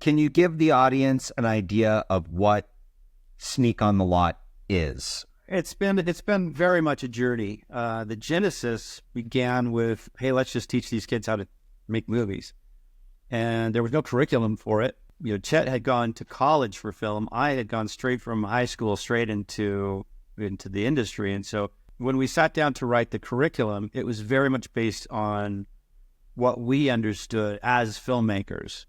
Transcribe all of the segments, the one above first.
Can you give the audience an idea of what Sneak on the Lot is? It's been very much a journey. The genesis began with, hey, let's just teach these kids how to make movies. And there was no curriculum for it. You know, Chet had gone to college for film. I had gone straight from high school straight into the industry. And so when we sat down to write the curriculum, it was very much based on what we understood as filmmakers.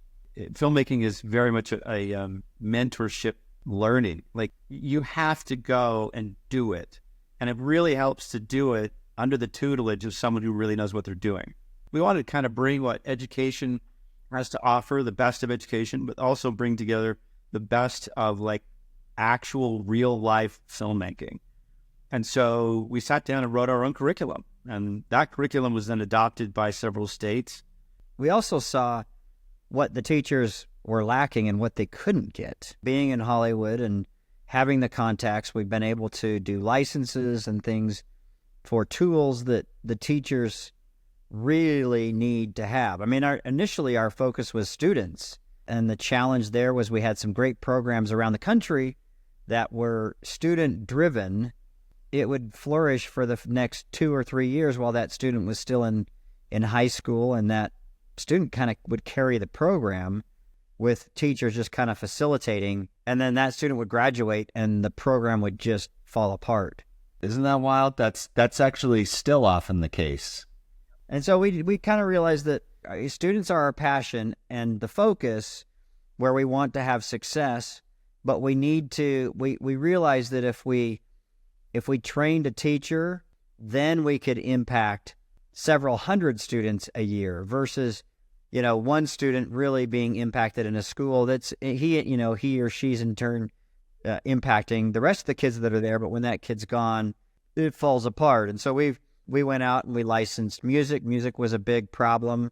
Filmmaking is very much a mentorship learning. Like, you have to go and do it. And it really helps to do it under the tutelage of someone who really knows what they're doing. We wanted to kind of bring what education has to offer, the best of education, but also bring together the best of like actual real life filmmaking. And so we sat down and wrote our own curriculum. And that curriculum was then adopted by several states. We also saw what the teachers were lacking and what they couldn't get. Being in Hollywood and having the contacts, we've been able to do licenses and things for tools that the teachers really need to have. I mean, initially our focus was students, and the challenge there was we had some great programs around the country that were student-driven. It would flourish for the next 2 or 3 years while that student was still in high school, and that student kind of would carry the program with teachers just kind of facilitating, and then that student would graduate and the program would just fall apart. Isn't that wild? That's actually still often the case. And so we kind of realized that students are our passion and the focus where we want to have success, but we realize that if we trained a teacher, then we could impact several hundred students a year versus, one student really being impacted in a school that's he or she's in turn impacting the rest of the kids that are there. But when that kid's gone, it falls apart. And so we went out and we licensed music. Music was a big problem.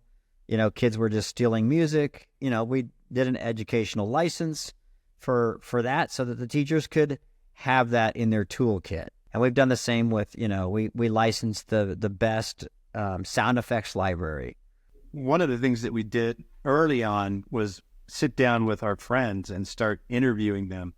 Kids were just stealing music. We did an educational license for that so that the teachers could have that in their toolkit. And we've done the same with, we licensed the best sound effects library. One of the things that we did early on was sit down with our friends and start interviewing them.